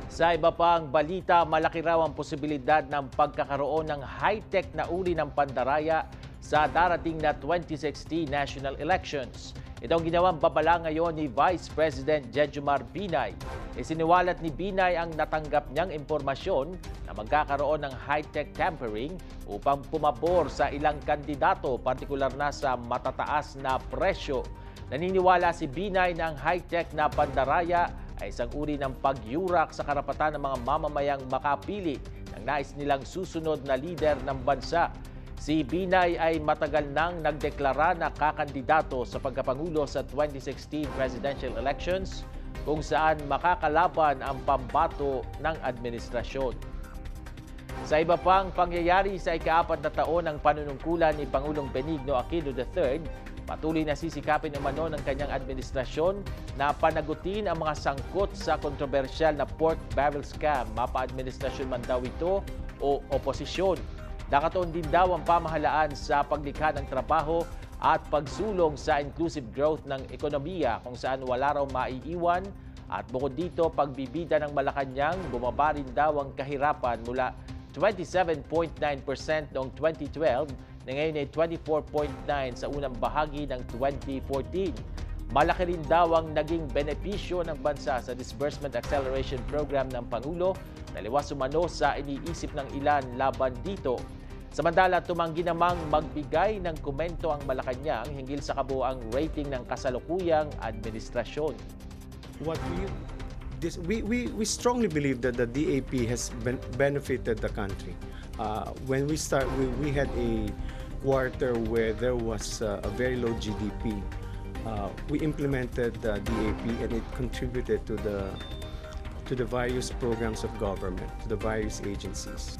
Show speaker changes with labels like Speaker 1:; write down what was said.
Speaker 1: Sa iba pang balita, malaki raw ang posibilidad ng pagkakaroon ng high-tech na uri ng pandaraya sa darating na 2016 national elections. Ito ang ginawang babala ngayon ni Vice President Jejomar Binay. Isiniwalat ni Binay ang natanggap niyang impormasyon na magkakaroon ng high-tech tampering upang pumabor sa ilang kandidato, partikular na sa matataas na presyo. Naniniwala si Binay na ang high-tech na pandaraya ay isang uri ng pagyurak sa karapatan ng mga mamamayang makapili ng nais nilang susunod na lider ng bansa. Si Binay ay matagal nang nagdeklara na kakandidato sa pagkapangulo sa 2016 presidential elections kung saan makakalaban ang pambato ng administrasyon. Sa iba pang pangyayari sa ika-4 na taon ng panunungkulan ni Pangulong Benigno Aquino III, patuloy na sisikapin umano ng kanyang administrasyon na panagutin ang mga sangkot sa kontrobersyal na pork barrel scam, mapa-administrasyon man daw ito o oposisyon. Nakatuon din daw ang pamahalaan sa paglikha ng trabaho at pagsulong sa inclusive growth ng ekonomiya kung saan wala raw maiiwan at bukod dito pagbibida ng Malacanang, bumaba rin daw ang kahirapan mula 27.9% noong 2012 na ngayon ay 24.9% sa unang bahagi ng 2014. Malaki rin daw ang naging benepisyo ng bansa sa Disbursement Acceleration Program ng Pangulo na liwas umano sa iniisip ng ilan laban dito. Samantala, tumanggi namang magbigay ng komento ang Malacanang hinggil sa kabuuang rating ng kasalukuyang administrasyon.
Speaker 2: We strongly believe that the DAP has benefited the country. When we had a quarter where there was a very low GDP. We implemented the DAP and it contributed to the various programs of government, to the various agencies.